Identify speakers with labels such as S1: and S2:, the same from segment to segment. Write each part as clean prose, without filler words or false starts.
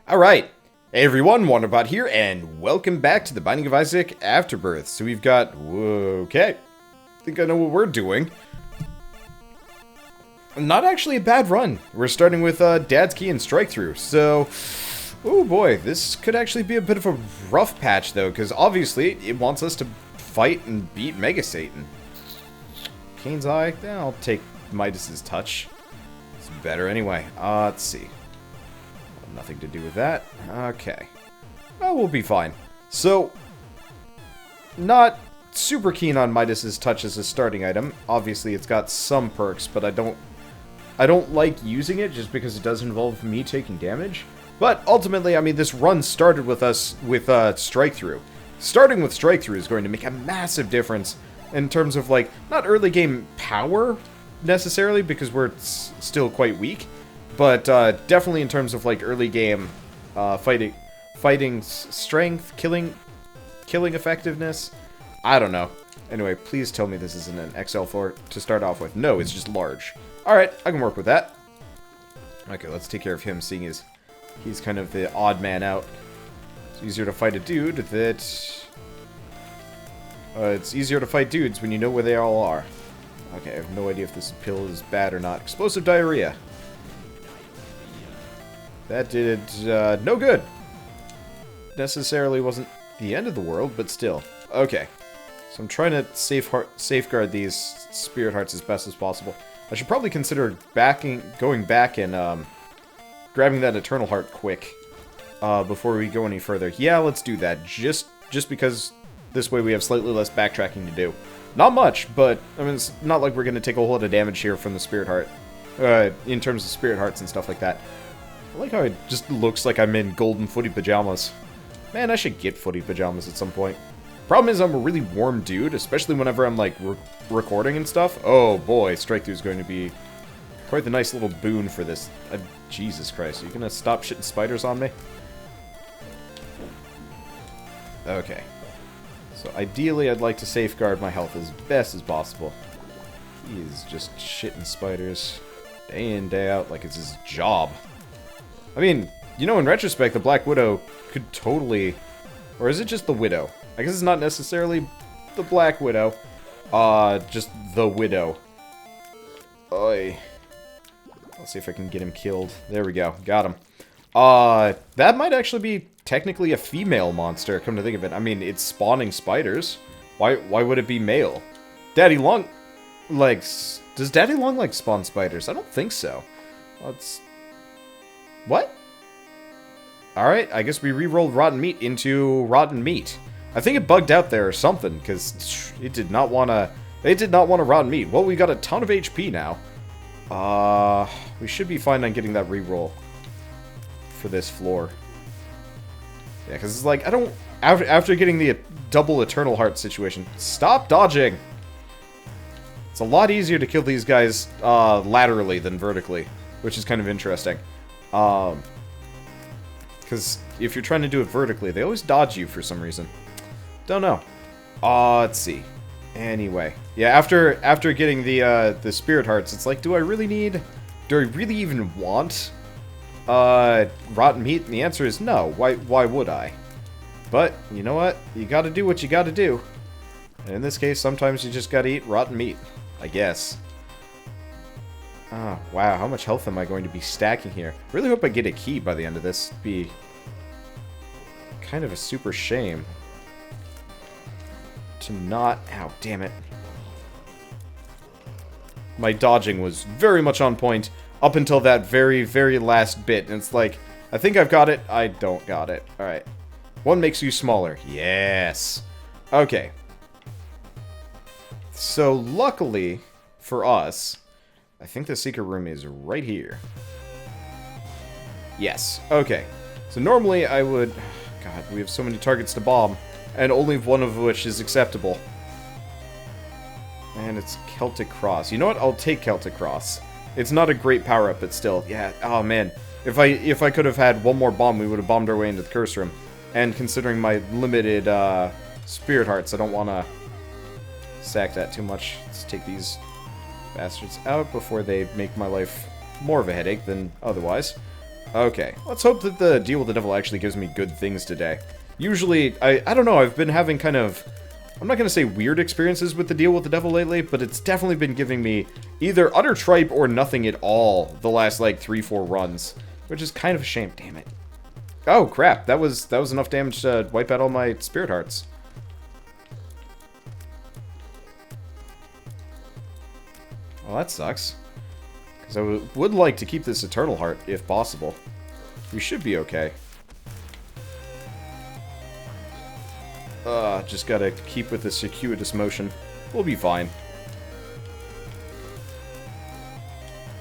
S1: Alright, hey everyone, Wanderbot here, and welcome back to the Binding of Isaac Afterbirth. So we've got, okay, I think I know what we're doing. Not actually a bad run. We're starting with Dad's Key and Strike Through, so, oh boy, this could actually be a bit of a rough patch though, because obviously it wants us to fight and beat Mega Satan. Cain's Eye, I'll take Midas's Touch. It's better anyway. Let's see. Nothing to do with that. Okay. Well, we'll be fine. So, not super keen on Midas's Touch as a starting item. Obviously, it's got some perks, but I don't like using it just because it does involve me taking damage. But ultimately, I mean, this run started with us with Strike Through. Starting with Strike Through is going to make a massive difference in terms of, like, not early game power necessarily, because we're still quite weak. But definitely in terms of like early game fighting strength, killing effectiveness. I don't know. Anyway, please tell me this isn't an XL floor to start off with. No, it's just large. All right, I can work with that. Okay, let's take care of him, seeing as he's kind of the odd man out. It's easier to fight a dude that it's easier to fight dudes when you know where they all are. Okay, I have no idea if this pill is bad or not. Explosive diarrhea. That did no good. Necessarily wasn't the end of the world, but still. Okay. So I'm trying to safeguard these spirit hearts as best as possible. I should probably consider going back and grabbing that eternal heart quick before we go any further. Yeah, let's do that. Just because this way we have slightly less backtracking to do. Not much, but I mean, it's not like we're going to take a whole lot of damage here from the spirit heart. In terms of spirit hearts and stuff like that. I like how it just looks like I'm in golden footy pajamas. Man, I should get footy pajamas at some point. Problem is, I'm a really warm dude, especially whenever I'm, like, recording and stuff. Oh, boy, Strike Through is going to be quite the nice little boon for this. Jesus Christ, are you gonna stop shitting spiders on me? Okay. So, ideally, I'd like to safeguard my health as best as possible. He is just shitting spiders day in, day out, like it's his job. I mean, you know, in retrospect, the Black Widow could totally... Or is it just the Widow? I guess it's not necessarily the Black Widow. Just the Widow. Oy. Let's see if I can get him killed. There we go. Got him. That might actually be technically a female monster, come to think of it. I mean, it's spawning spiders. Why would it be male? Daddy Longlegs... Does Daddy Longlegs spawn spiders? I don't think so. Let's... What? Alright, I guess we re-rolled Rotten Meat into Rotten Meat. I think it bugged out there or something, because it did not want to... They did not want a Rotten Meat. Well, we got a ton of HP now. We should be fine on getting that re-roll for this floor. Yeah, because it's like, I don't... After getting the double Eternal Heart situation... Stop dodging! It's a lot easier to kill these guys laterally than vertically, which is kind of interesting. Because if you're trying to do it vertically, they always dodge you for some reason. Don't know. Let's see. Anyway, yeah. After getting the spirit hearts, it's like, do I really even want rotten meat? And the answer is no. Why would I? But you know what? You got to do what you got to do. And in this case, sometimes you just got to eat rotten meat, I guess. Oh, wow, how much health am I going to be stacking here? Really hope I get a key by the end of this. It'd be kind of a super shame to not... Ow, damn it. My dodging was very much on point up until that very, very last bit. And it's like, I think I've got it. I don't got it. Alright. One makes you smaller. Yes. Okay. So, luckily for us... I think the secret room is right here. Yes. Okay. So normally I would... God, we have so many targets to bomb. And only one of which is acceptable. And it's Celtic Cross. You know what? I'll take Celtic Cross. It's not a great power-up, but still. Yeah. Oh, man. If I could have had one more bomb, we would have bombed our way into the curse room. And considering my limited spirit hearts, I don't want to sack that too much. Let's take these... bastards out before they make my life more of a headache than otherwise. Okay, let's hope that the deal with the devil actually gives me good things today. Usually, I don't know, I've been having kind of, I'm not going to say weird experiences with the deal with the devil lately, but it's definitely been giving me either utter tripe or nothing at all the last, like, 3-4 runs. Which is kind of a shame, damn it. Oh, crap, that was enough damage to wipe out all my spirit hearts. Well, that sucks. Because I would like to keep this Eternal Heart, if possible. We should be okay. Just gotta keep with the circuitous motion. We'll be fine.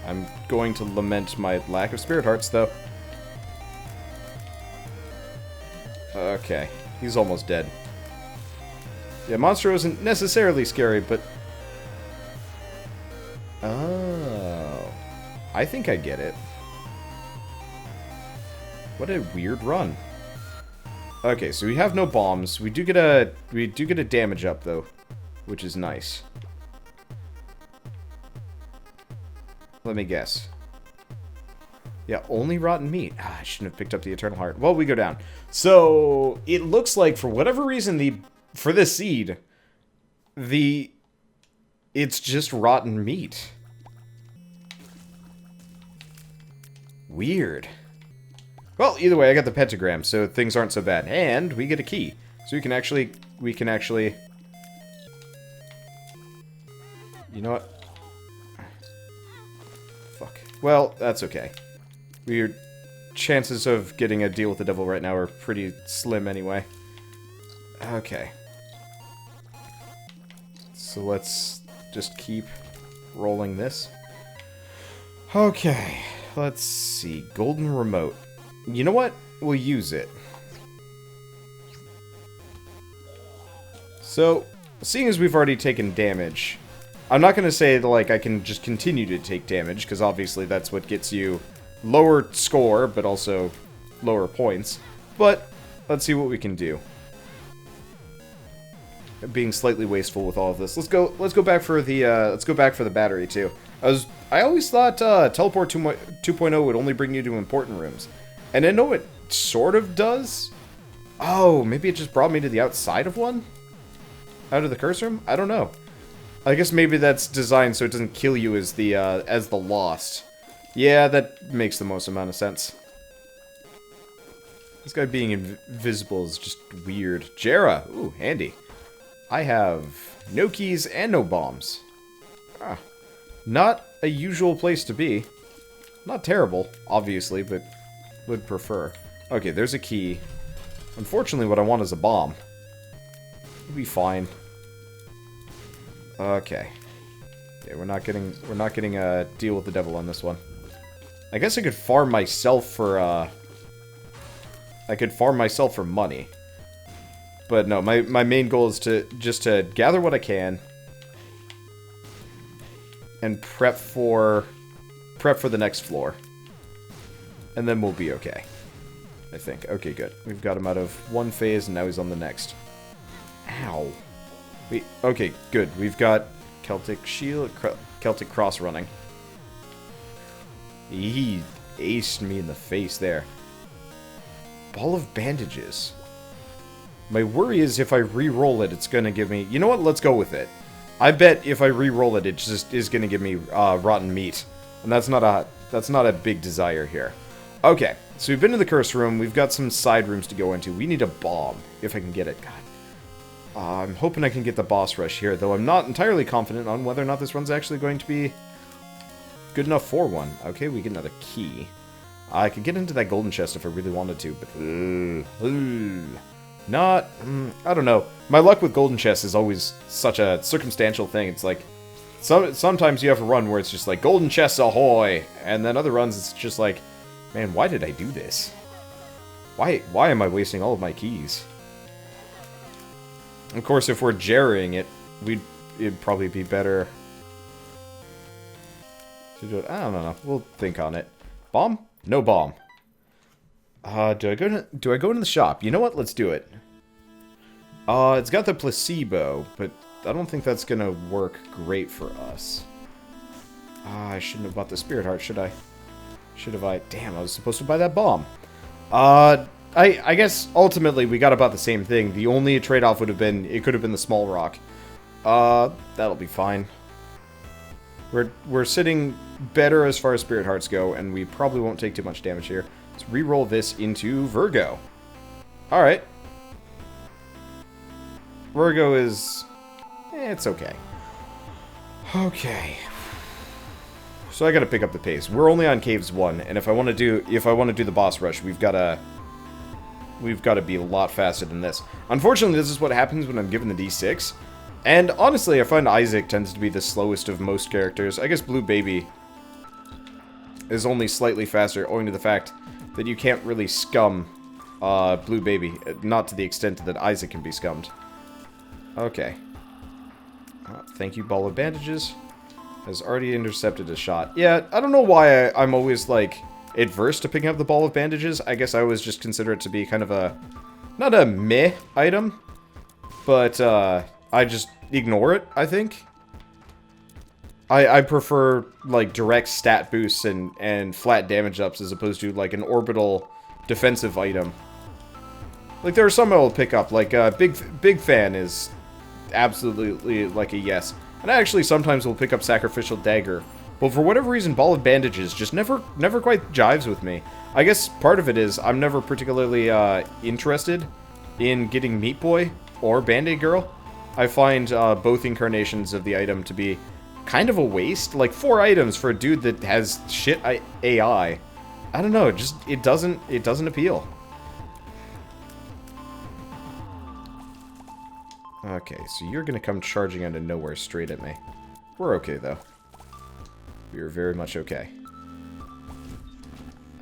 S1: I'm going to lament my lack of spirit hearts, though. Okay, he's almost dead. Yeah, Monstro isn't necessarily scary, but... Oh... I think I get it. What a weird run. Okay, so we have no bombs. We do get a damage up, though, which is nice. Let me guess. Yeah, only rotten meat. Ah, I shouldn't have picked up the Eternal Heart. Well, we go down. So, it looks like, for whatever reason, for this seed, it's just rotten meat. Weird. Well, either way, I got the pentagram, so things aren't so bad. And we get a key. So we can actually... You know what? Fuck. Well, that's okay. Your chances of getting a deal with the devil right now are pretty slim anyway. Okay. So let's just keep rolling this. Okay. Let's see. Golden remote. You know what? We'll use it. So, seeing as we've already taken damage, I'm not going to say that, like, I can just continue to take damage, because obviously that's what gets you lower score, but also lower points. But, let's see what we can do. Being slightly wasteful with all of this. Let's go back for the battery too. I always thought Teleport 2.0 would only bring you to important rooms. And I know it sort of does. Oh, maybe it just brought me to the outside of one? Out of the curse room? I don't know. I guess maybe that's designed so it doesn't kill you as the lost. Yeah, that makes the most amount of sense. This guy being invisible is just weird. Jera! Ooh, handy. I have no keys and no bombs. Ah, not a usual place to be. Not terrible, obviously, but would prefer. Okay, there's a key. Unfortunately, what I want is a bomb. We'll be fine. Okay. Yeah, we're not getting a deal with the devil on this one. I guess I could farm myself for money. But no, my main goal is to gather what I can and prep for the next floor. And then we'll be okay. I think. Okay, good. We've got him out of one phase and now he's on the next. Ow. Wait, okay, good. We've got Celtic Shield, Celtic Cross running. He aced me in the face there. Ball of bandages. My worry is if I re-roll it, it's going to give me... You know what? Let's go with it. I bet if I re-roll it, it just is going to give me rotten meat. And that's not a big desire here. Okay, so we've been to the curse room. We've got some side rooms to go into. We need a bomb, if I can get it. God. I'm hoping I can get the boss rush here, though I'm not entirely confident on whether or not this run's actually going to be good enough for one. Okay, we get another key. I could get into that golden chest if I really wanted to, but... Not... I don't know. My luck with golden chests is always such a circumstantial thing. It's like... Sometimes you have a run where it's just like, golden chests ahoy! And then other runs it's just like, man, why did I do this? Why am I wasting all of my keys? Of course, if we're jerrying it, it'd probably be better to do it. I don't know. We'll think on it. Bomb? No bomb. Do I go into the shop? You know what? Let's do it. It's got the placebo, but I don't think that's gonna work great for us. I shouldn't have bought the spirit heart, should I? Should have I... Damn, I was supposed to buy that bomb. I guess ultimately we got about the same thing. The only trade-off would have been... It could have been the small rock. That'll be fine. We're sitting better as far as spirit hearts go, and we probably won't take too much damage here. Let's re-roll this into Virgo. Alright. Virgo is... it's okay. Okay. So I gotta pick up the pace. We're only on Caves 1, and if I want to do the boss rush, we've gotta be a lot faster than this. Unfortunately, this is what happens when I'm given the D6. And honestly, I find Isaac tends to be the slowest of most characters. I guess Blue Baby is only slightly faster, owing to the fact that you can't really scum Blue Baby. Not to the extent that Isaac can be scummed. Okay. Thank you, Ball of Bandages. Has already intercepted a shot. Yeah, I don't know why I'm always, like, adverse to picking up the Ball of Bandages. I guess I always just consider it to be kind of a... not a meh item, but, I just ignore it, I think. I prefer, like, direct stat boosts and flat damage ups as opposed to, like, an orbital defensive item. Like, there are some I will pick up, like, Big Fan is absolutely, like, a yes. And I actually sometimes will pick up Sacrificial Dagger. But for whatever reason, Ball of Bandages just never quite jives with me. I guess part of it is I'm never particularly interested in getting Meat Boy or Band-Aid Girl. I find both incarnations of the item to be kind of a waste. Like, 4 items for a dude that has shit AI. I don't know, just it doesn't appeal. Okay, so you're gonna come charging out of nowhere straight at me. We're okay, though. We are very much okay.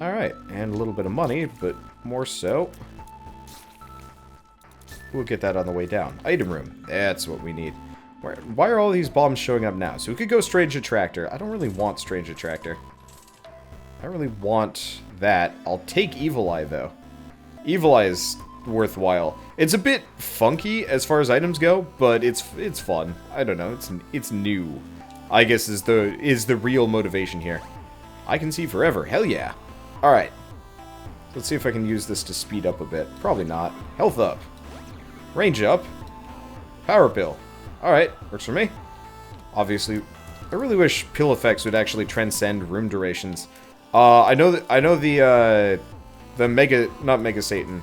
S1: Alright, and a little bit of money, but more so... we'll get that on the way down. Item room. That's what we need. Why are all these bombs showing up now? So we could go Strange Attractor. I don't really want Strange Attractor. I don't really want that. I'll take Evil Eye, though. Evil Eye is worthwhile. It's a bit funky as far as items go, but it's fun. I don't know. It's new. I guess is the real motivation here. I can see forever. Hell yeah. All right. Let's see if I can use this to speed up a bit. Probably not. Health up. Range up. Power pill. Alright, works for me. Obviously, I really wish pill effects would actually transcend room durations. I know the not Mega Satan.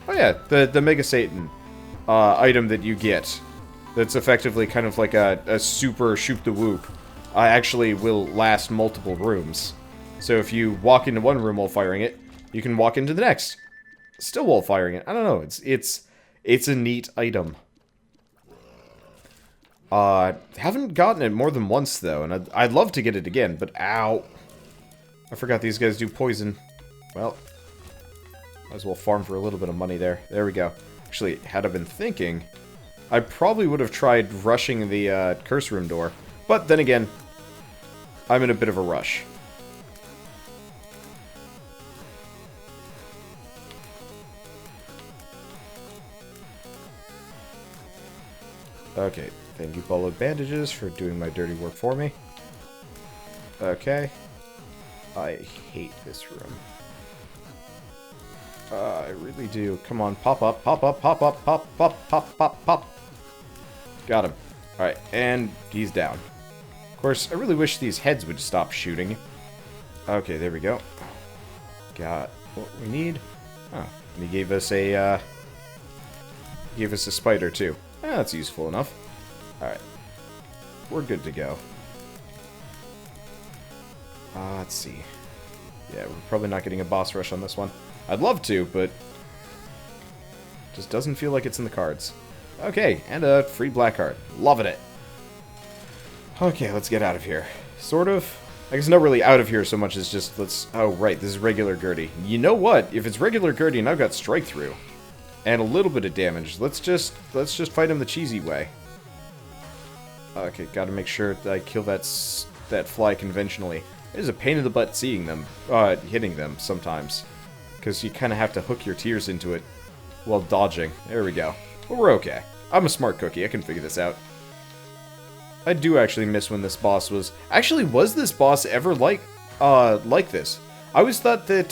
S1: Oh yeah, the Mega Satan item that you get. That's effectively kind of like a super shoot the whoop. Actually will last multiple rooms. So if you walk into one room while firing it, you can walk into the next. Still while firing it. I don't know, it's a neat item. Haven't gotten it more than once, though, and I'd love to get it again, but ow. I forgot these guys do poison. Well, might as well farm for a little bit of money there. There we go. Actually, had I been thinking, I probably would have tried rushing the curse room door, but then again, I'm in a bit of a rush. Okay, thank you, Ball of Bandages, for doing my dirty work for me. Okay. I hate this room. I really do. Come on, pop up, pop up, pop up, pop, pop, pop, pop, pop. Got him. Alright, and he's down. Of course, I really wish these heads would stop shooting. Okay, there we go. Got what we need. Oh, and he gave us a spider, too. That's useful enough. Alright. We're good to go. Let's see. Yeah, we're probably not getting a boss rush on this one. I'd love to, but... just doesn't feel like it's in the cards. Okay, and a free black card. Loving it. Okay, let's get out of here. Sort of. I guess not really out of here so much as just let's... oh, right, this is regular Gertie. You know what? If it's regular Gertie and I've got strike through... and a little bit of damage. Let's just fight him the cheesy way. Okay, gotta make sure that I kill that fly conventionally. It is a pain in the butt seeing them, hitting them sometimes. Because you kind of have to hook your tears into it while dodging. There we go. But we're okay. I'm a smart cookie, I can figure this out. I do actually miss when this boss was... actually, was this boss ever like... like this. I always thought that,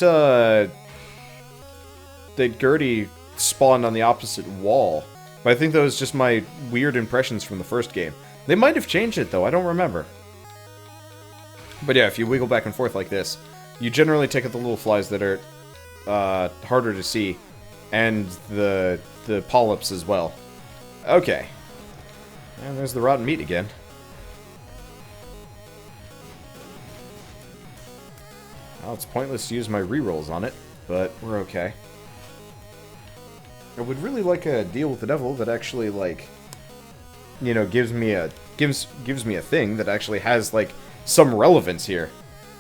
S1: that Gertie spawned on the opposite wall. But I think that was just my weird impressions from the first game. They might have changed it, though. I don't remember. But yeah, if you wiggle back and forth like this, you generally take out the little flies that are harder to see, and the polyps as well. Okay. And there's the rotten meat again. Well, it's pointless to use my rerolls on it, but we're okay. I would really like a deal with the devil that actually, like, you know, gives me a thing that actually has, like, some relevance here.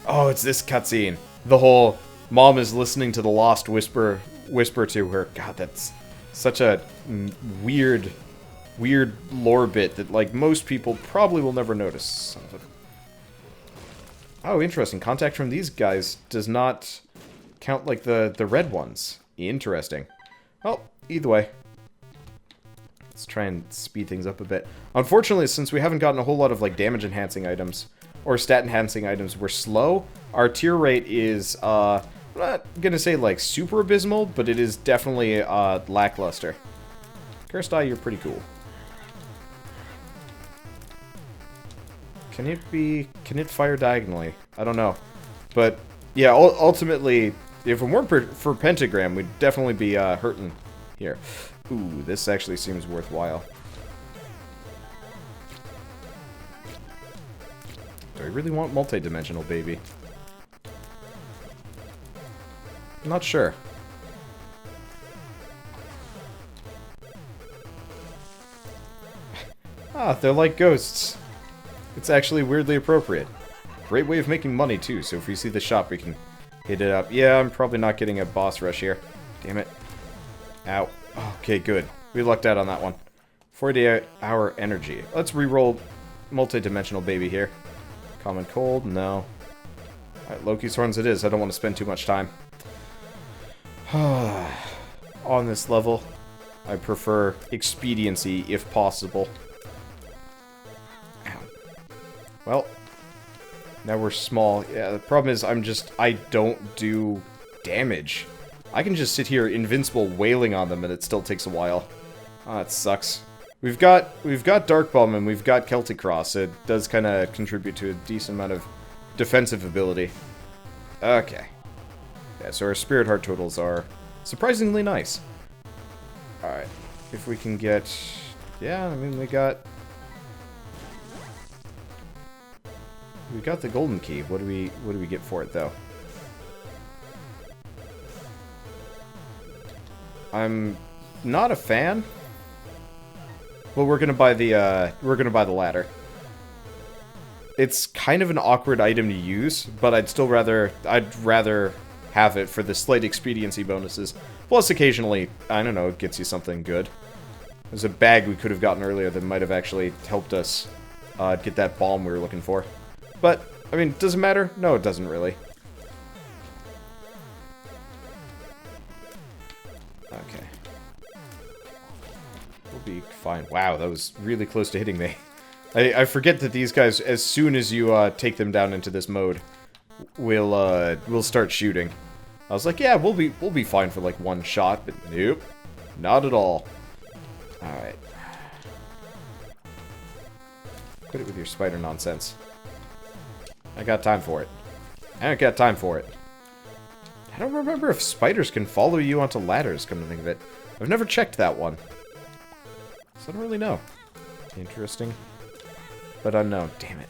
S1: Oh, it's this cutscene. The whole mom is listening to the lost whisper to her. God, that's such a weird lore bit that, like, most people probably will never notice. Son of a... Oh, interesting. Contact from these guys does not count like the red ones. Interesting. Well, either way. Let's try and speed things up a bit. Unfortunately, since we haven't gotten a whole lot of, like, damage-enhancing items, or stat-enhancing items, we're slow. Our tier rate is, I'm not gonna say, like, super abysmal, but it is definitely, lackluster. Cursed Eye, you're pretty cool. Can it fire diagonally? I don't know. But, yeah, ultimately, if it weren't for Pentagram, we'd definitely be, hurting here. Ooh, this actually seems worthwhile. Do I really want multi-dimensional, baby? I'm not sure. Ah, they're like ghosts. It's actually weirdly appropriate. Great way of making money, too, so if we see the shop, we can hit it up. Yeah, I'm probably not getting a boss rush here. Damn it. Ow. Okay, good. We lucked out on that one. 48-hour energy. Let's re-roll multi-dimensional baby here. Common cold? No. Alright, Loki's horns it is. I don't want to spend too much time. On this level, I prefer expediency if possible. Ow. Well, now we're small. Yeah, the problem is I don't do damage. I can just sit here invincible wailing on them and it still takes a while. Ah, it sucks. We've got Dark Bomb and we've got Celtic Cross. It does kind of contribute to a decent amount of defensive ability. Okay. Yeah, so our Spirit Heart totals are surprisingly nice. Alright. If we can get... Yeah, I mean, we got the golden key. What do we get for it, though? I'm not a fan. Well, we're gonna buy the ladder. It's kind of an awkward item to use, but I'd rather have it for the slight expediency bonuses. Plus, occasionally, I don't know, it gets you something good. There's a bag we could have gotten earlier that might have actually helped us get that bomb we were looking for. But, I mean, does it matter? No, it doesn't really. Okay. We'll be fine. Wow, that was really close to hitting me. I forget that these guys, as soon as you take them down into this mode, will start shooting. I was like, yeah, we'll be fine for like one shot, but nope, not at all. All right, quit it with your spider nonsense. I got time for it. I don't got time for it. I don't remember if spiders can follow you onto ladders, come to think of it. I've never checked that one, so I don't really know. Interesting. But unknown. Damn it.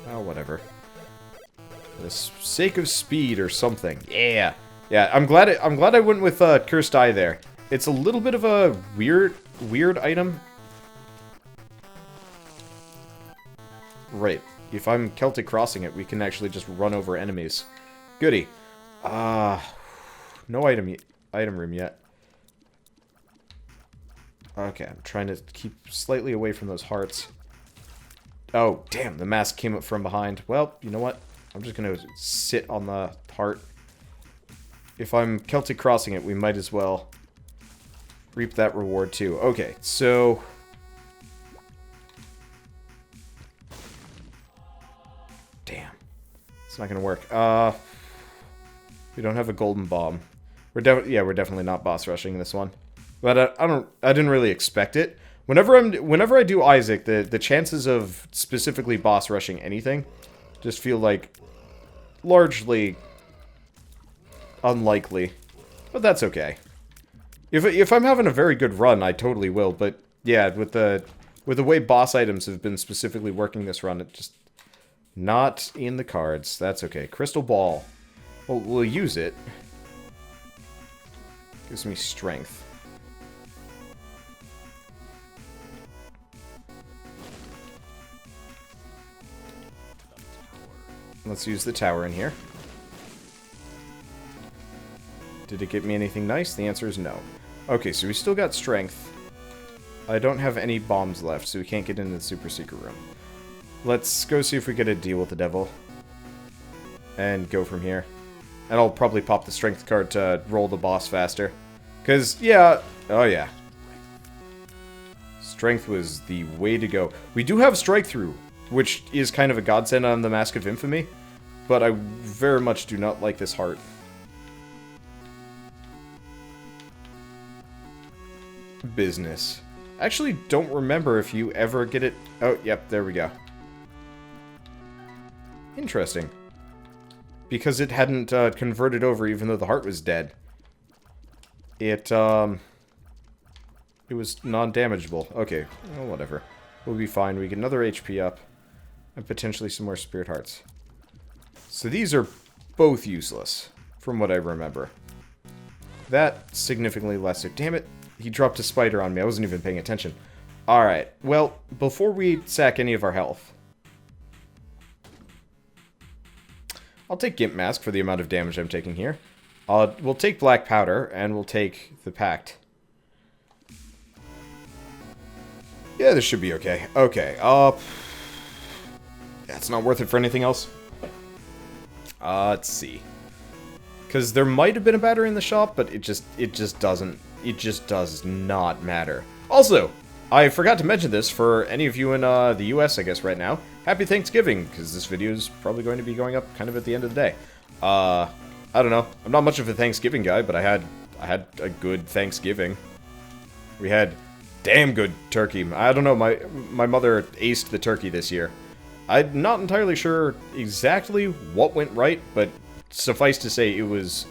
S1: Oh, whatever. For the sake of speed or something. Yeah. Yeah, I'm glad I went with Cursed Eye there. It's a little bit of a weird item. Right. If I'm Celtic Crossing it, we can actually just run over enemies. Goody. No item room yet. Okay, I'm trying to keep slightly away from those hearts. Oh, damn, the mask came up from behind. Well, you know what? I'm just going to sit on the heart. If I'm Celtic Crossing it, we might as well reap that reward too. Okay, so... Damn. It's not gonna work. We don't have a golden bomb. We're definitely not boss rushing this one. But I didn't really expect it. Whenever I do Isaac, the chances of specifically boss rushing anything just feel like largely unlikely. But that's okay. If I'm having a very good run, I totally will. But yeah, with the way boss items have been specifically working this run, it just not in the cards. That's okay. Crystal Ball. Well, we'll use it. Gives me strength. Let's use the tower in here. Did it get me anything nice? The answer is no. Okay, so we still got strength. I don't have any bombs left, so we can't get into the super secret room. Let's go see if we get a deal with the devil. And go from here. And I'll probably pop the strength card to roll the boss faster. Because, yeah... Oh, yeah. Strength was the way to go. We do have strike through, which is kind of a godsend on the Mask of Infamy. But I very much do not like this heart. Business. I actually don't remember if you ever get it... Oh, yep, there we go. Interesting. Because it hadn't converted over even though the heart was dead. It was non-damageable. Okay, well, whatever. We'll be fine. We get another HP up. And potentially some more spirit hearts. So these are both useless, from what I remember. That significantly lesser. Damn it. He dropped a spider on me. I wasn't even paying attention. Alright, well, before we sack any of our health... I'll take Gimp Mask for the amount of damage I'm taking here. We'll take Black Powder, and we'll take the Pact. Yeah, this should be okay. Okay, it's not worth it for anything else. Let's see. Because there might have been a battery in the shop, but it just doesn't. It just does not matter. Also, I forgot to mention this for any of you in the US, I guess, right now. Happy Thanksgiving, because this video is probably going to be going up kind of at the end of the day. I don't know. I'm not much of a Thanksgiving guy, but I had a good Thanksgiving. We had damn good turkey. I don't know, my mother aced the turkey this year. I'm not entirely sure exactly what went right, but suffice to say, it was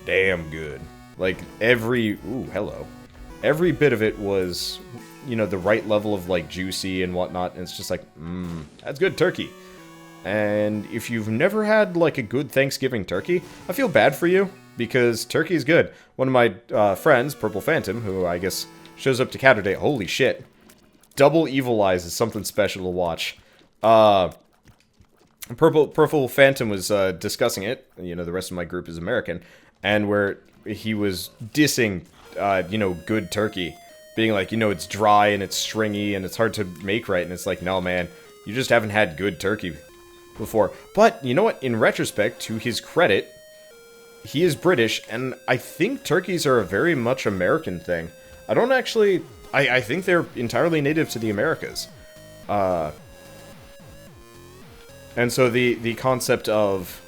S1: damn good. Like, every bit of it was, you know, the right level of, like, juicy and whatnot, and it's just like, that's good turkey. And if you've never had, like, a good Thanksgiving turkey, I feel bad for you, because turkey is good. One of my friends, Purple Phantom, who I guess shows up to Counter Day, holy shit, Double Evil Eyes is something special to watch. Purple Phantom was discussing it, you know, the rest of my group is American, and where he was dissing, you know, good turkey, being like, you know, it's dry and it's stringy and it's hard to make right, and it's like, no man, you just haven't had good turkey before. But, you know what, in retrospect, to his credit, he is British, and I think turkeys are a very much American thing. I don't actually, I think they're entirely native to the Americas. And so the concept of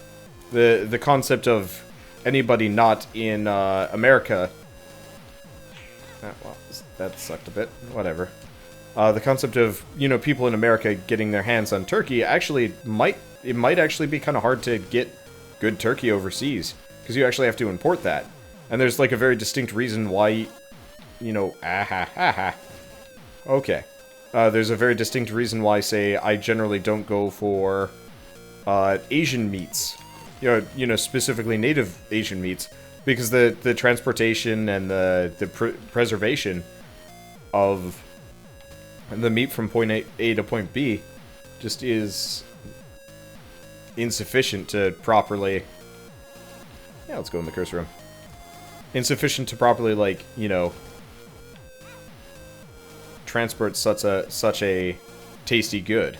S1: the concept of anybody not in America, well, that sucked a bit. Whatever. The concept of, you know, people in America getting their hands on turkey actually might actually be kind of hard to get good turkey overseas, because you actually have to import that, and there's like a very distinct reason why, you know, okay. There's a very distinct reason why, say, I generally don't go for Asian meats. You know, specifically native Asian meats, because the transportation and the preservation of the meat from point A to point B just is insufficient to properly... Yeah, let's go in the curse room. Insufficient to properly, like, you know, transport such a tasty good.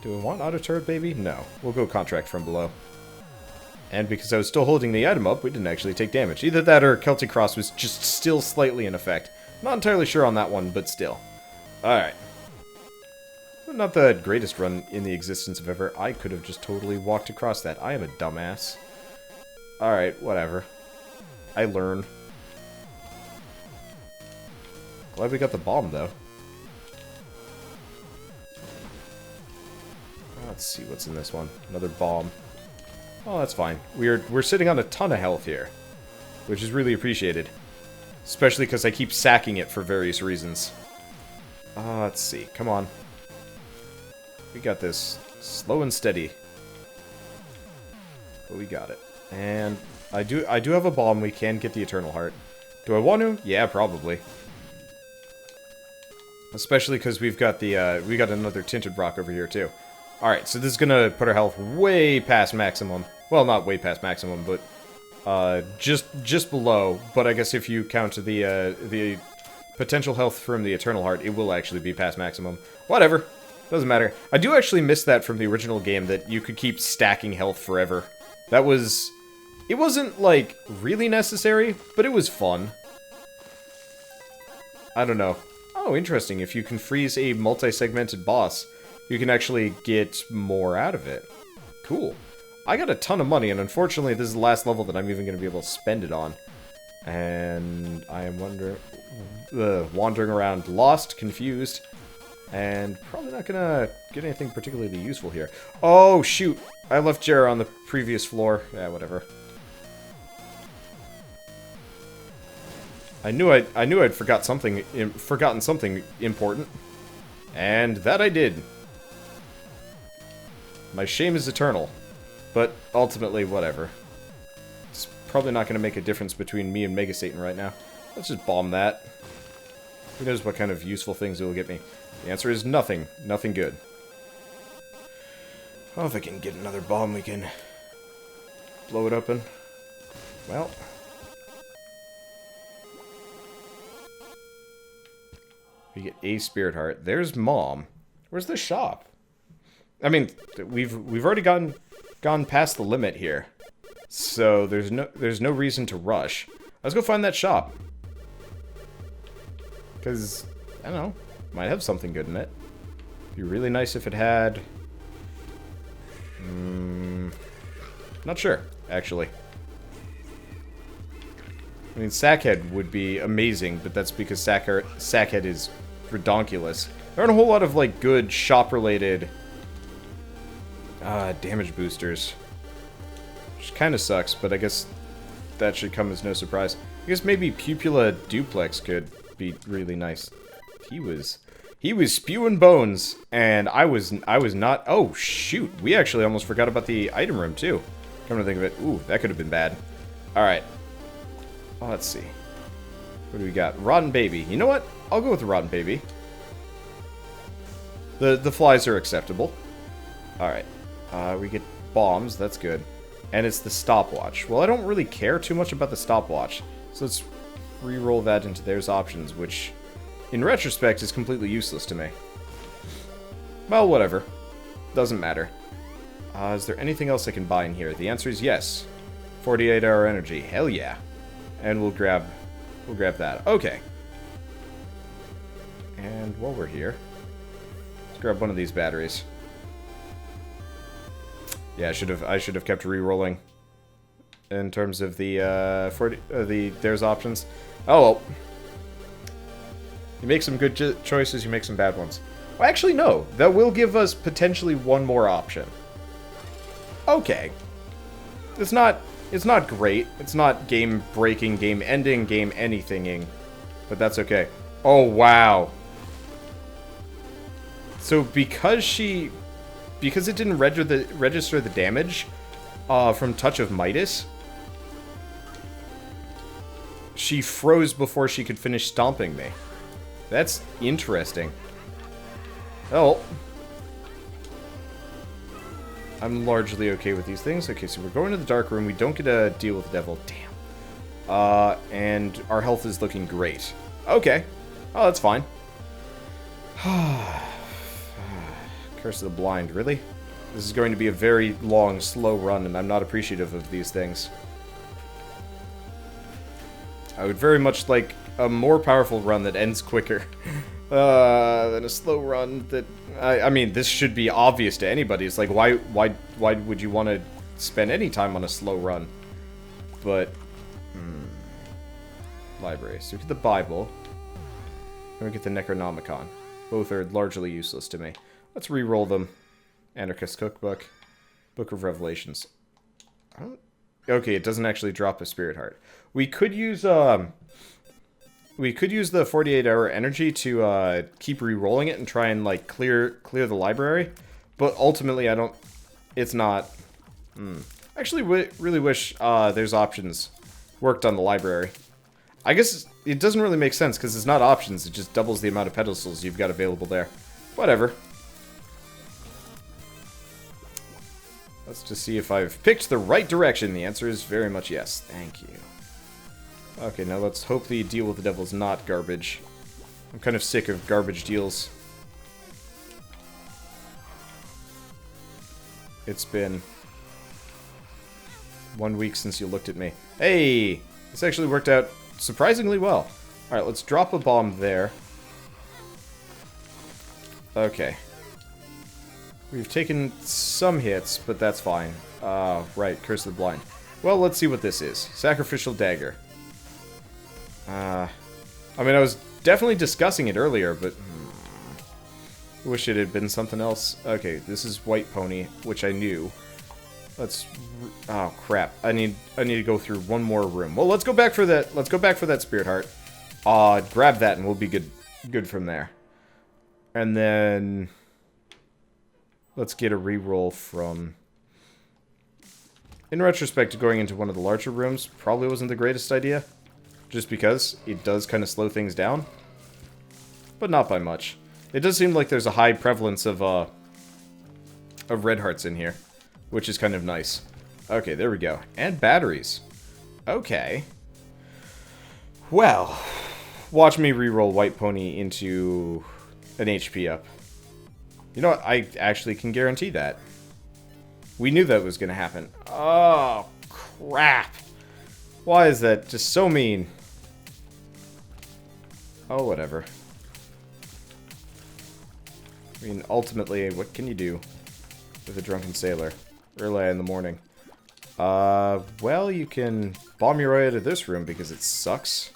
S1: Do we want auto turret, baby? No. We'll go contract from below. And because I was still holding the item up, we didn't actually take damage. Either that or Celtic Cross was just still slightly in effect. Not entirely sure on that one, but still. Alright. Not the greatest run in the existence of ever. I could have just totally walked across that. I am a dumbass. Alright, whatever. I learn. Glad we got the bomb, though. Let's see what's in this one. Another bomb. Oh, that's fine. We're sitting on a ton of health here, which is really appreciated. Especially because I keep sacking it for various reasons. Let's see. Come on. We got this. Slow and steady. But we got it. And I do have a bomb. We can get the Eternal Heart. Do I want to? Yeah, probably. Especially because we got another Tinted Rock over here too. Alright, so this is gonna put our health way past maximum. Well, not way past maximum, but just below. But I guess if you count the potential health from the Eternal Heart, it will actually be past maximum. Whatever. Doesn't matter. I do actually miss that from the original game, that you could keep stacking health forever. That was... It wasn't, like, really necessary, but it was fun. I don't know. Oh, interesting. If you can freeze a multi-segmented boss, you can actually get more out of it. Cool. I got a ton of money, and unfortunately, this is the last level that I'm even going to be able to spend it on. And I am wandering around lost, confused, and probably not going to get anything particularly useful here. Oh, shoot. I left Jera on the previous floor. Yeah, whatever. I knew I'd forgotten something important, and that I did. My shame is eternal, but ultimately, whatever. It's probably not going to make a difference between me and Mega Satan right now. Let's just bomb that. Who knows what kind of useful things it will get me? The answer is nothing. Nothing good. Well, if I can get another bomb, we can blow it open. Well... We get a Spirit Heart. There's Mom. Where's the shop? I mean, we've already gone past the limit here, so there's no reason to rush. Let's go find that shop, because I don't know, might have something good in it. It'd be really nice if it had. Not sure, actually. I mean, Sackhead would be amazing, but that's because Sackhead is redonkulous. There aren't a whole lot of, like, good shop-related damage boosters. Which kind of sucks, but I guess that should come as no surprise. I guess maybe Pupula Duplex could be really nice. He was spewing bones, and I was not. Oh, shoot. We actually almost forgot about the item room, too. Come to think of it. Ooh, that could have been bad. Alright. Oh, let's see. What do we got? Rotten Baby. You know what? I'll go with the Rotten Baby. The flies are acceptable. Alright. We get bombs. That's good. And it's the stopwatch. Well, I don't really care too much about the stopwatch. So let's re-roll that into there's options, which, in retrospect, is completely useless to me. Well, whatever. Doesn't matter. Is there anything else I can buy in here? The answer is yes. 48-hour energy. Hell yeah. And we'll grab that. Okay. And while we're here, let's grab one of these batteries. Yeah, I should have kept re-rolling in terms of the there's options. Oh well. You make some good choices, you make some bad ones. Well, actually, no. That will give us potentially one more option. Okay. It's not great. It's not game-breaking, game-ending, game-anythinging. But that's okay. Oh, wow. So because it didn't register the damage from Touch of Midas, she froze before she could finish stomping me. That's interesting. Oh. I'm largely okay with these things. Okay, so we're going to the dark room. We don't get to deal with the devil. Damn. And our health is looking great. Okay. Oh, that's fine. Curse of the Blind. Really? This is going to be a very long, slow run, and I'm not appreciative of these things. I would very much like a more powerful run that ends quicker. Then a slow run that... I mean, this should be obvious to anybody. It's like, why would you want to spend any time on a slow run? But... Library. So we get the Bible. And we get the Necronomicon. Both are largely useless to me. Let's re-roll them. Anarchist Cookbook. Book of Revelations. Okay, it doesn't actually drop a Spirit Heart. We could use the 48-hour energy to keep re-rolling it and try and like clear the library, but ultimately I don't. It's not. Actually, really wish there's options worked on the library. I guess it doesn't really make sense because it's not options. It just doubles the amount of pedestals you've got available there. Whatever. Let's just see if I've picked the right direction. The answer is very much yes. Thank you. Okay, now let's hope the deal with the devil is not garbage. I'm kind of sick of garbage deals. It's been 1 week since you looked at me. Hey! This actually worked out surprisingly well. Alright, let's drop a bomb there. Okay. We've taken some hits, but that's fine. Right, Curse of the Blind. Well, let's see what this is. Sacrificial Dagger. I mean, I was definitely discussing it earlier, but... wish it had been something else. Okay, this is White Pony, which I knew. Let's... oh, crap. I need to go through one more room. Well, let's go back for that. Let's go back for that Spirit Heart. Grab that and we'll be good from there. And then... let's get a reroll from... in retrospect, going into one of the larger rooms probably wasn't the greatest idea. Just because it does kind of slow things down. But not by much. It does seem like there's a high prevalence of red hearts in here. Which is kind of nice. Okay, there we go. And batteries. Okay. Well, watch me reroll White Pony into an HP up. You know what? I actually can guarantee that. We knew that was going to happen. Oh, crap. Why is that just so mean? Oh, whatever. I mean, ultimately, what can you do with a drunken sailor early in the morning? Well, you can bomb your way out of this room because it sucks.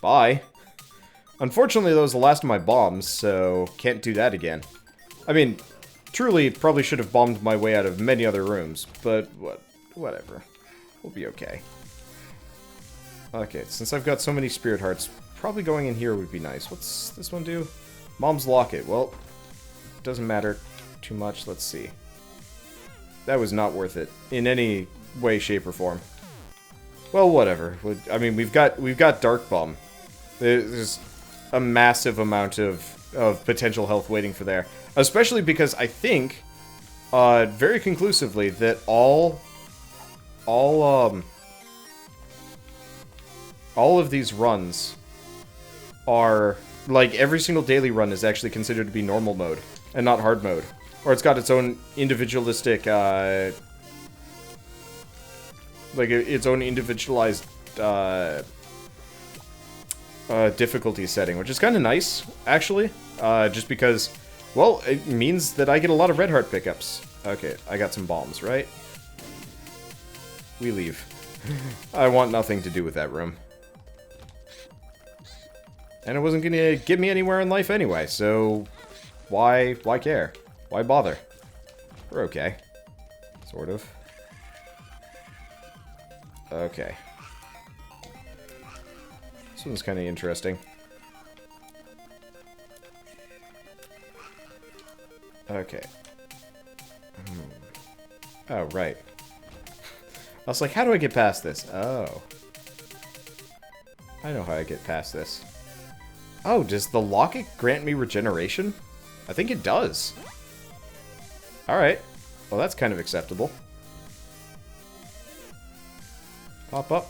S1: Bye. Unfortunately, that was the last of my bombs, so can't do that again. I mean, truly, probably should have bombed my way out of many other rooms, but whatever. We'll be okay. Okay, since I've got so many Spirit Hearts, probably going in here would be nice. What's this one do? Mom's Locket. Well, doesn't matter too much. Let's see. That was not worth it in any way, shape, or form. Well, whatever. I mean, we've got Dark Bomb. There's a massive amount of potential health waiting for there. Especially because I think, very conclusively, that all of these runs are, like, every single daily run is actually considered to be normal mode, and not hard mode. Or it's got its own individualistic, like, its own individualized, difficulty setting, which is kind of nice, actually. Just because, well, it means that I get a lot of red heart pickups. Okay, I got some bombs, right? We leave. I want nothing to do with that room. And it wasn't gonna get me anywhere in life anyway, so why care? Why bother? We're okay. Sort of. Okay. This one's kind of interesting. Okay. Oh, right. I was like, how do I get past this? Oh. I know how I get past this. Oh, does the locket grant me regeneration? I think it does. Alright. Well, that's kind of acceptable. Pop up.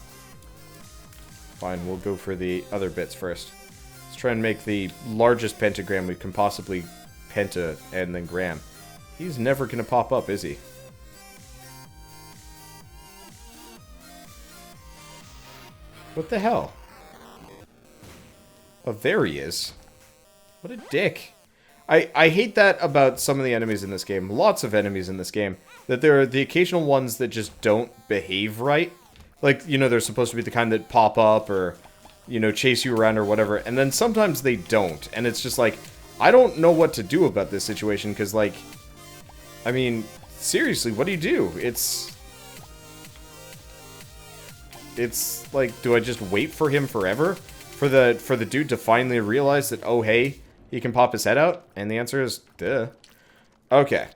S1: Fine, we'll go for the other bits first. Let's try and make the largest pentagram we can possibly penta and then gram. He's never gonna pop up, is he? What the hell? Oh, there he is. What a dick. I hate that about some of the enemies in this game. Lots of enemies in this game. That there are the occasional ones that just don't behave right. Like, you know, they're supposed to be the kind that pop up or, you know, chase you around or whatever. And then sometimes they don't. And it's just like, I don't know what to do about this situation. Because, like, I mean, seriously, what do you do? It's like, do I just wait for him forever? For the dude to finally realize that, oh, hey, he can pop his head out? And the answer is, duh. Okay.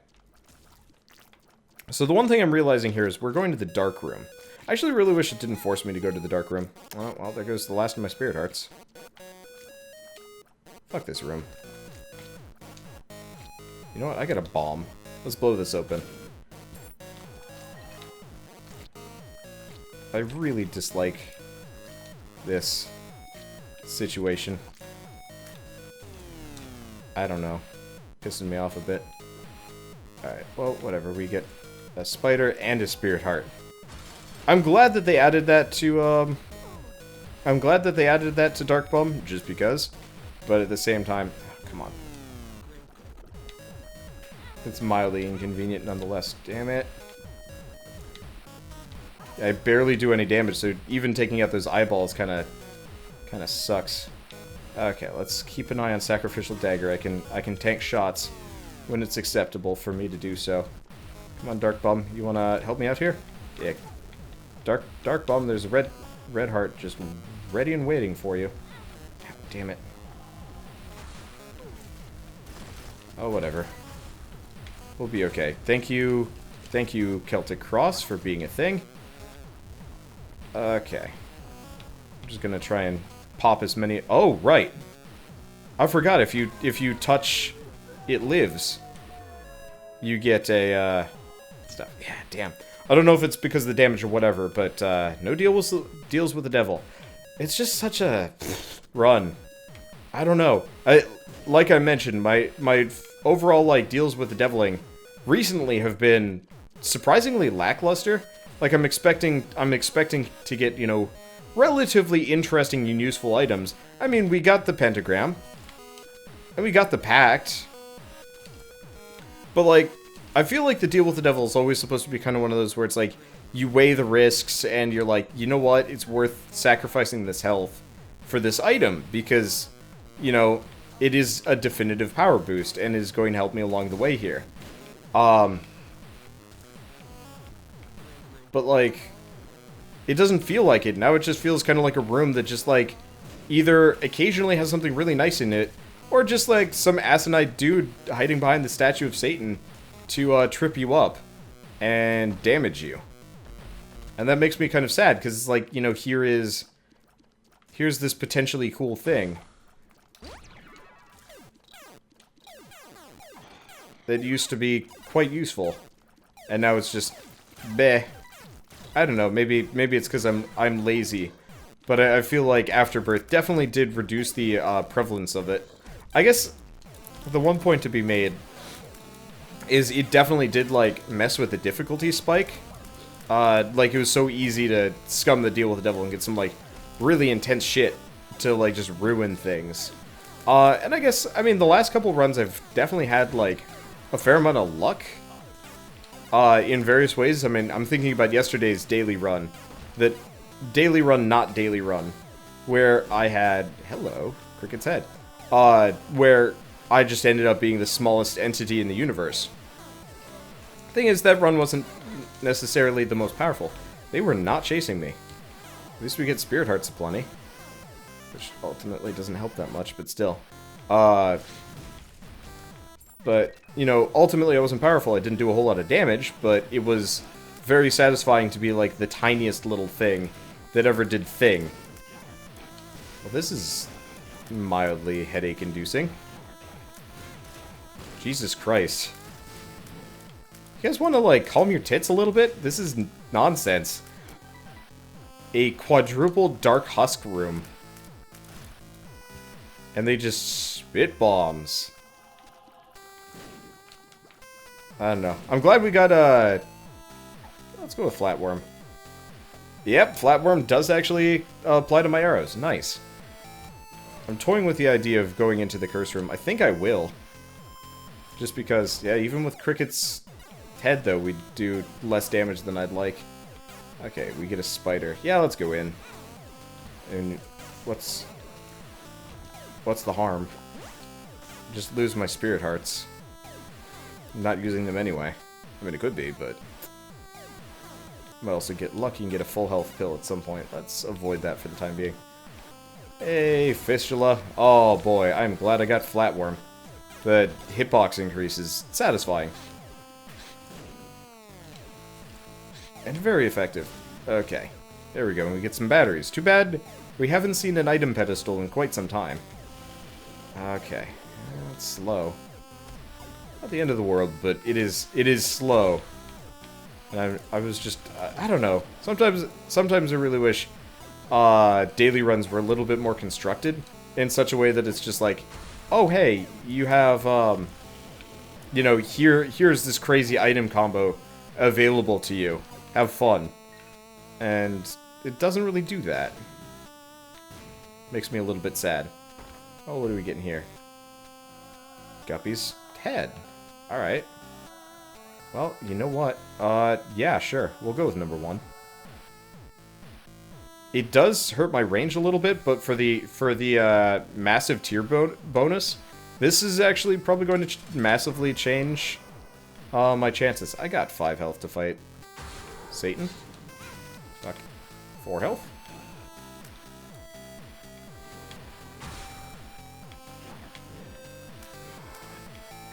S1: So the one thing I'm realizing here is we're going to the dark room. I actually really wish it didn't force me to go to the dark room. Oh, well, there goes the last of my spirit hearts. Fuck this room. You know what? I got a bomb. Let's blow this open. I really dislike this situation. I don't know. Pissing me off a bit. Alright, well, whatever. We get a spider and a spirit heart. I'm glad that they added that to, I'm glad that they added that to Dark Bum, just because. But at the same time, oh, come on. It's mildly inconvenient nonetheless. Damn it. I barely do any damage, so even taking out those eyeballs kind of sucks. Okay, let's keep an eye on Sacrificial Dagger. I can tank shots when it's acceptable for me to do so. Come on, Dark Bum, you wanna help me out here? Yeah. Dark Bum, there's a red heart just ready and waiting for you. God damn it. Oh, whatever. We'll be okay. Thank you, Celtic Cross, for being a thing. Okay. I'm just gonna try and pop as many... Oh, right! I forgot, if you touch... It lives. You get a, stuff. Yeah, damn. I don't know if it's because of the damage or whatever, but, no deals with the devil. It's just such a... run. I don't know. Like I mentioned, my overall, like, deals with the deviling recently have been surprisingly lackluster. Like, I'm expecting to get, you know, relatively interesting and useful items. I mean, we got the pentagram. And we got the pact. But, like, I feel like the deal with the devil is always supposed to be kind of one of those where it's like, you weigh the risks and you're like, you know what, it's worth sacrificing this health for this item because, you know, it is a definitive power boost and is going to help me along the way here. But, like, it doesn't feel like it. Now it just feels kind of like a room that just, like, either occasionally has something really nice in it, or just, like, some asinine dude hiding behind the statue of Satan to, trip you up and damage you. And that makes me kind of sad, because it's like, you know, here's this potentially cool thing that used to be quite useful, and now it's just meh. I don't know, maybe it's because I'm lazy, but I feel like Afterbirth definitely did reduce the prevalence of it. I guess the one point to be made is it definitely did, like, mess with the difficulty spike. Like, it was so easy to scum the deal with the devil and get some, like, really intense shit to, like, just ruin things. And I guess, I mean, the last couple runs I've definitely had, like, a fair amount of luck. In various ways. I mean, I'm thinking about yesterday's daily run. That daily run, not daily run. Where I had... Hello, Cricket's head. Where I just ended up being the smallest entity in the universe. Thing is, that run wasn't necessarily the most powerful. They were not chasing me. At least we get spirit hearts aplenty. Which ultimately doesn't help that much, but still. But, you know, ultimately I wasn't powerful. I didn't do a whole lot of damage, but it was very satisfying to be, like, the tiniest little thing that ever did thing. Well, this is mildly headache-inducing. Jesus Christ. You guys want to, like, calm your tits a little bit? This is nonsense. A quadruple dark husk room. And they just spit bombs. I don't know. I'm glad we got, let's go with Flatworm. Yep, Flatworm does actually apply to my arrows. Nice. I'm toying with the idea of going into the curse room. I think I will. Just because, yeah, even with Cricket's head, though, we'd do less damage than I'd like. Okay, we get a spider. Yeah, let's go in. And what's the harm? Just lose my spirit hearts. I'm not using them anyway. I mean, it could be, but... might also get lucky and get a full health pill at some point. Let's avoid that for the time being. Hey, Fistula. Oh boy, I'm glad I got Flatworm. The hitbox increase is satisfying. And very effective. Okay, there we go, and we get some batteries. Too bad we haven't seen an item pedestal in quite some time. Okay, it's slow. Not the end of the world, but it is slow. And I was just, I don't know. Sometimes I really wish daily runs were a little bit more constructed in such a way that it's just like, oh hey, you have, you know, here's this crazy item combo available to you. Have fun. And it doesn't really do that. Makes me a little bit sad. Oh, what are we getting here? Guppy's head. Alright. Well, you know what? Yeah, sure. We'll go with number 1. It does hurt my range a little bit, but for the massive tier bonus, this is actually probably going to massively change my chances. I got 5 health to fight Satan. Fuck. 4 health.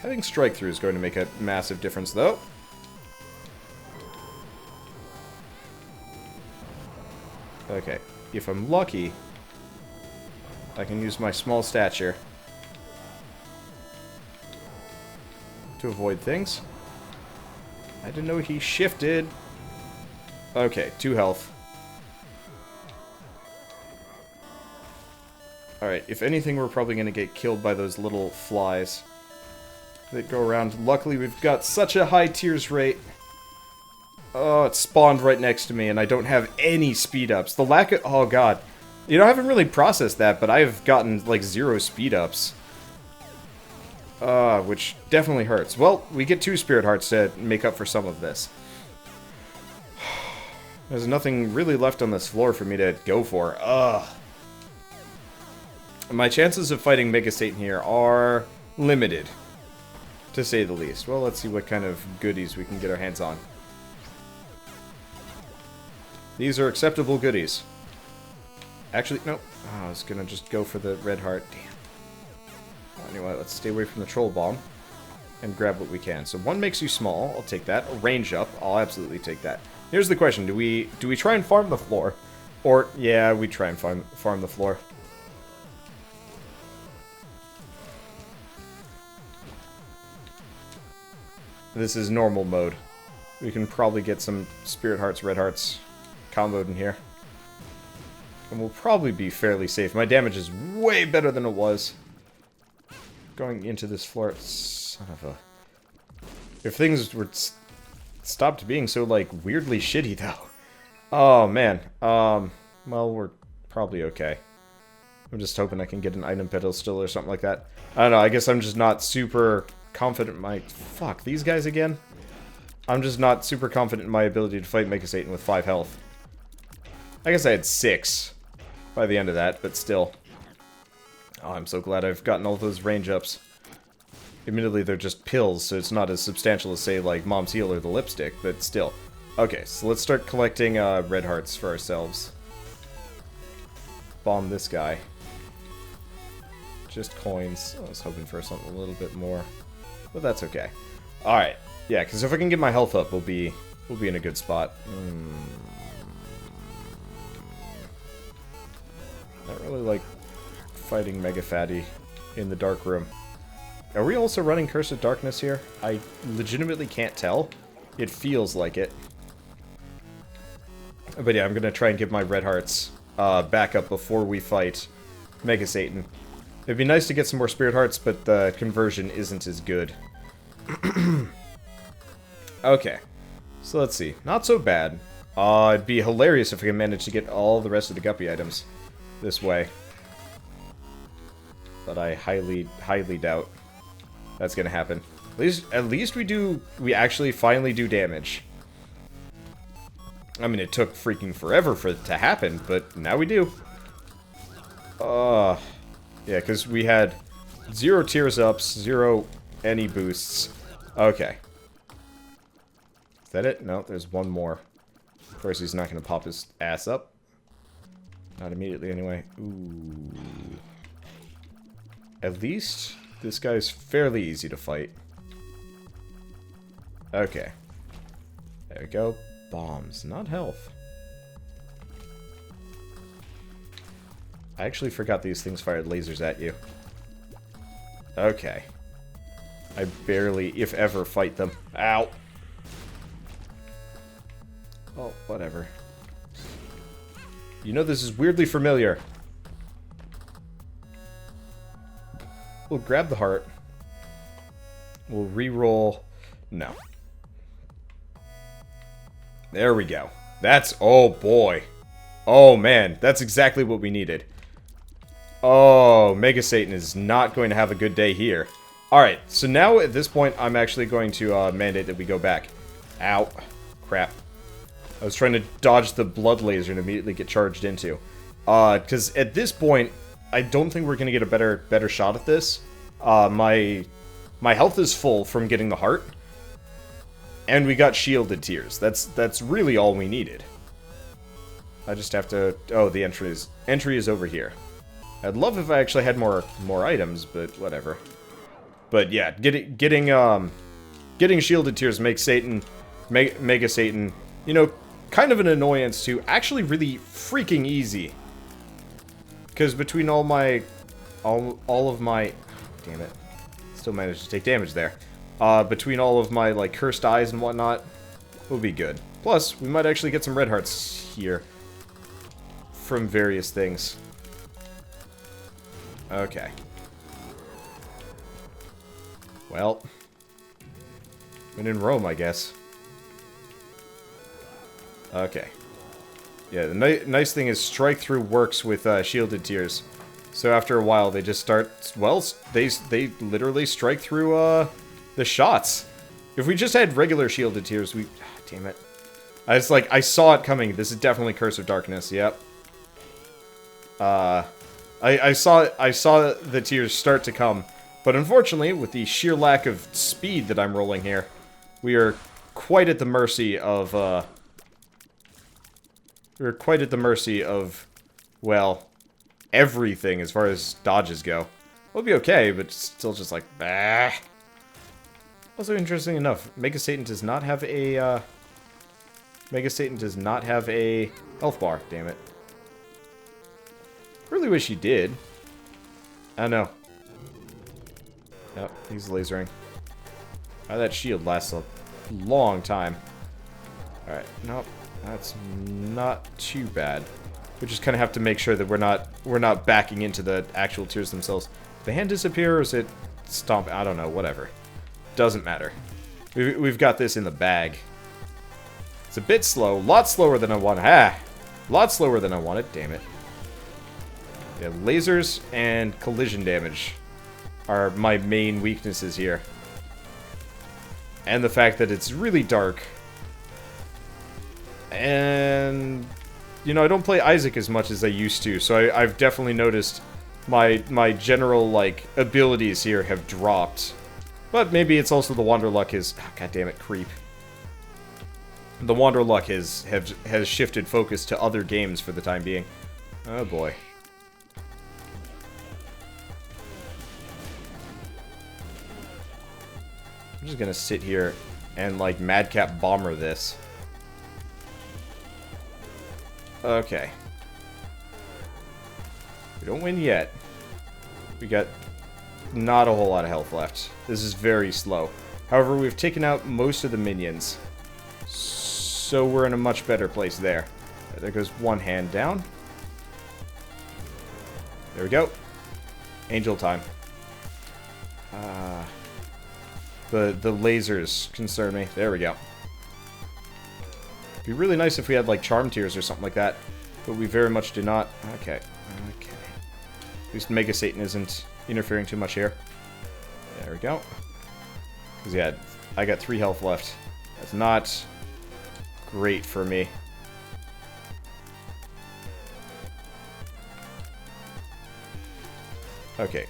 S1: Having strike through is going to make a massive difference, though. Okay, if I'm lucky, I can use my small stature to avoid things. I didn't know he shifted. Okay, 2 health. Alright, if anything, we're probably going to get killed by those little flies that go around. Luckily, we've got such a high tears rate. Oh, it spawned right next to me, and I don't have any speed-ups. The lack of... oh, God. You know, I haven't really processed that, but I've gotten, like, 0 speed-ups. Which definitely hurts. Well, we get 2 spirit hearts to make up for some of this. There's nothing really left on this floor for me to go for. Ugh. My chances of fighting Mega Satan here are limited, to say the least. Well, let's see what kind of goodies we can get our hands on. These are acceptable goodies. Actually, nope. Oh, I was gonna just go for the red heart. Damn. Anyway, let's stay away from the troll bomb and grab what we can. So 1 makes you small. I'll take that. A range up. I'll absolutely take that. Here's the question: do we try and farm the floor, or yeah, we try and farm the floor. This is normal mode. We can probably get some spirit hearts, red hearts comboed in here. And we'll probably be fairly safe. My damage is way better than it was going into this floor. Son of a... if things were stopped being so, like, weirdly shitty, though. Oh, man. Well, we're probably okay. I'm just hoping I can get an item pedestal or something like that. I don't know, I guess I'm just not super confident in my... fuck, these guys again? I'm just not super confident in my ability to fight Mega Satan with 5 health. I guess I had 6 by the end of that, but still. Oh, I'm so glad I've gotten all those range ups. Admittedly, they're just pills, so it's not as substantial as, say, like Mom's Heel or the lipstick, but still. Okay, so let's start collecting red hearts for ourselves. Bomb this guy. Just coins. I was hoping for something a little bit more, but that's okay. Alright, yeah, because if I can get my health up, we'll be in a good spot. Not really like fighting Mega Fatty in the dark room. Are we also running Curse of Darkness here? I legitimately can't tell. It feels like it. But yeah, I'm gonna try and give my red hearts back up before we fight Mega Satan. It'd be nice to get some more spirit hearts, but the conversion isn't as good. Okay, so let's see. Not so bad. It'd be hilarious if I can manage to get all the rest of the Guppy items this way. but I highly doubt that's gonna happen. At least we actually finally do damage. I mean, it took freaking forever for it to happen, but now we do. Yeah, because we had 0 tears ups, 0 any boosts. Okay. Is that it? No, there's one more. Of course, he's not going to pop his ass up. Not immediately, anyway. Ooh. At least this guy's fairly easy to fight. Okay. There we go. Bombs, not health. I actually forgot these things fired lasers at you. Okay. I barely, if ever, fight them. Ow! Oh, whatever. You know this is weirdly familiar. We'll grab the heart. We'll re-roll. No. There we go. That's... oh, boy. Oh, man. That's exactly what we needed. Oh, Mega Satan is not going to have a good day here. Alright, so now at this point, I'm actually going to mandate that we go back. Ow. Crap. I was trying to dodge the blood laser and immediately get charged into. Because at this point, I don't think we're going to get a better shot at this. My health is full from getting the heart. And we got shielded tears. That's really all we needed. I just have to... oh, the entry is over here. I'd love if I actually had more items, but whatever. But yeah, getting shielded tears makes Satan, Mega Satan, you know, kind of an annoyance to actually really freaking easy. Because between all of my, damn it, still managed to take damage there. Between all of my like cursed eyes and whatnot, will be good. Plus, we might actually get some red hearts here from various things. Okay. Well, when in Rome, I guess. Okay. Yeah, the nice thing is strike through works with shielded tears. So after a while, they just start. Well, they literally strike through the shots. If we just had regular shielded tears, we. Damn it! I saw it coming. This is definitely Curse of Darkness. Yep. I saw the tears start to come, but unfortunately, with the sheer lack of speed that I'm rolling here, we are quite at the mercy of, well, everything as far as dodges go. We'll be okay, but still just like, bah. Also, interesting enough, Mega Satan does not have a, health bar, damn it. Really wish he did. I know. Yep, he's lasering. That shield lasts a long time. Alright, nope. That's not too bad. We just kind of have to make sure that we're not backing into the actual tears themselves. The hand disappear or is it stomp? I don't know, whatever. Doesn't matter. We've got this in the bag. It's a bit slow. Lot slower than I wanted. Lot slower than I wanted, damn it. Yeah, lasers and collision damage are my main weaknesses here. And the fact that it's really dark. And, you know, I don't play Isaac as much as I used to, so I've definitely noticed my general, like, abilities here have dropped. But maybe it's also the Wanderluck is... oh, God damn it, creep. The Wanderluck has shifted focus to other games for the time being. Oh boy. I'm just gonna sit here and, like, Madcap Bomber this. Okay. We don't win yet. We got not a whole lot of health left. This is very slow. However, we've taken out most of the minions. So we're in a much better place there. There goes one hand down. There we go. Angel time. The lasers concern me. There we go. It'd be really nice if we had, like, Charm Tears or something like that. But we very much do not. Okay. Okay. At least Mega Satan isn't interfering too much here. There we go. Because, yeah, I got 3 health left. That's not great for me. Okay.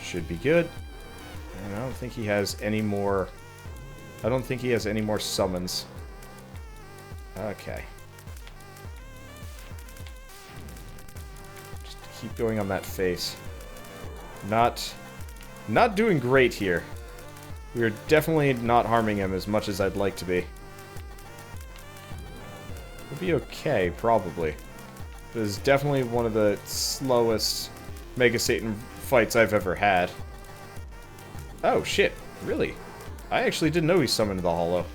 S1: Should be good. And I don't think he has any more... I don't think he has any more summons. Okay. Just keep going on that face. Not doing great here. We're definitely not harming him as much as I'd like to be. We'll be okay, probably. This is definitely one of the slowest Mega Satan fights I've ever had. Oh, shit. Really? I actually didn't know he summoned the Hollow.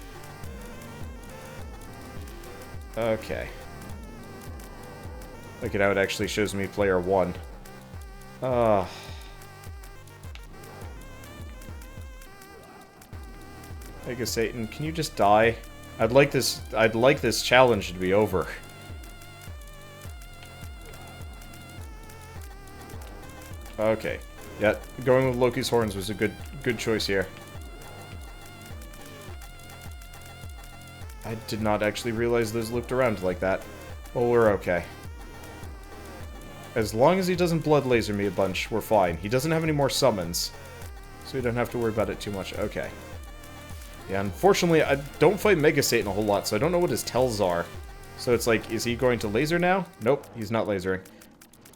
S1: Okay. Look at how it actually shows me player 1. Mega Satan, can you just die? I'd like this challenge to be over. Okay. Yeah, going with Loki's horns was a good choice here. I did not actually realize those looped around like that. Well, we're okay. As long as he doesn't blood laser me a bunch, we're fine. He doesn't have any more summons, so we don't have to worry about it too much. Okay. Yeah, unfortunately, I don't fight Mega Satan a whole lot, so I don't know what his tells are. So it's like, is he going to laser now? Nope, he's not lasering.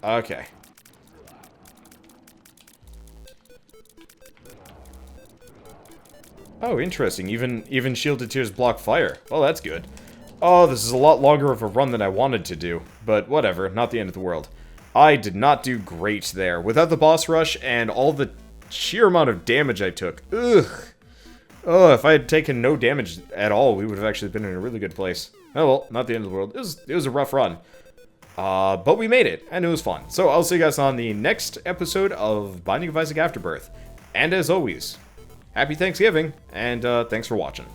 S1: Okay. Oh, interesting. Even Shielded Tears block fire. Well, that's good. Oh, this is a lot longer of a run than I wanted to do. But whatever, not the end of the world. I did not do great there. Without the boss rush and all the sheer amount of damage I took. Ugh. Oh, if I had taken no damage at all, we would have actually been in a really good place. Oh well, not the end of the world. It was a rough run. But we made it, and it was fun. So I'll see you guys on the next episode of Binding of Isaac Afterbirth. And as always, happy Thanksgiving, and thanks for watching.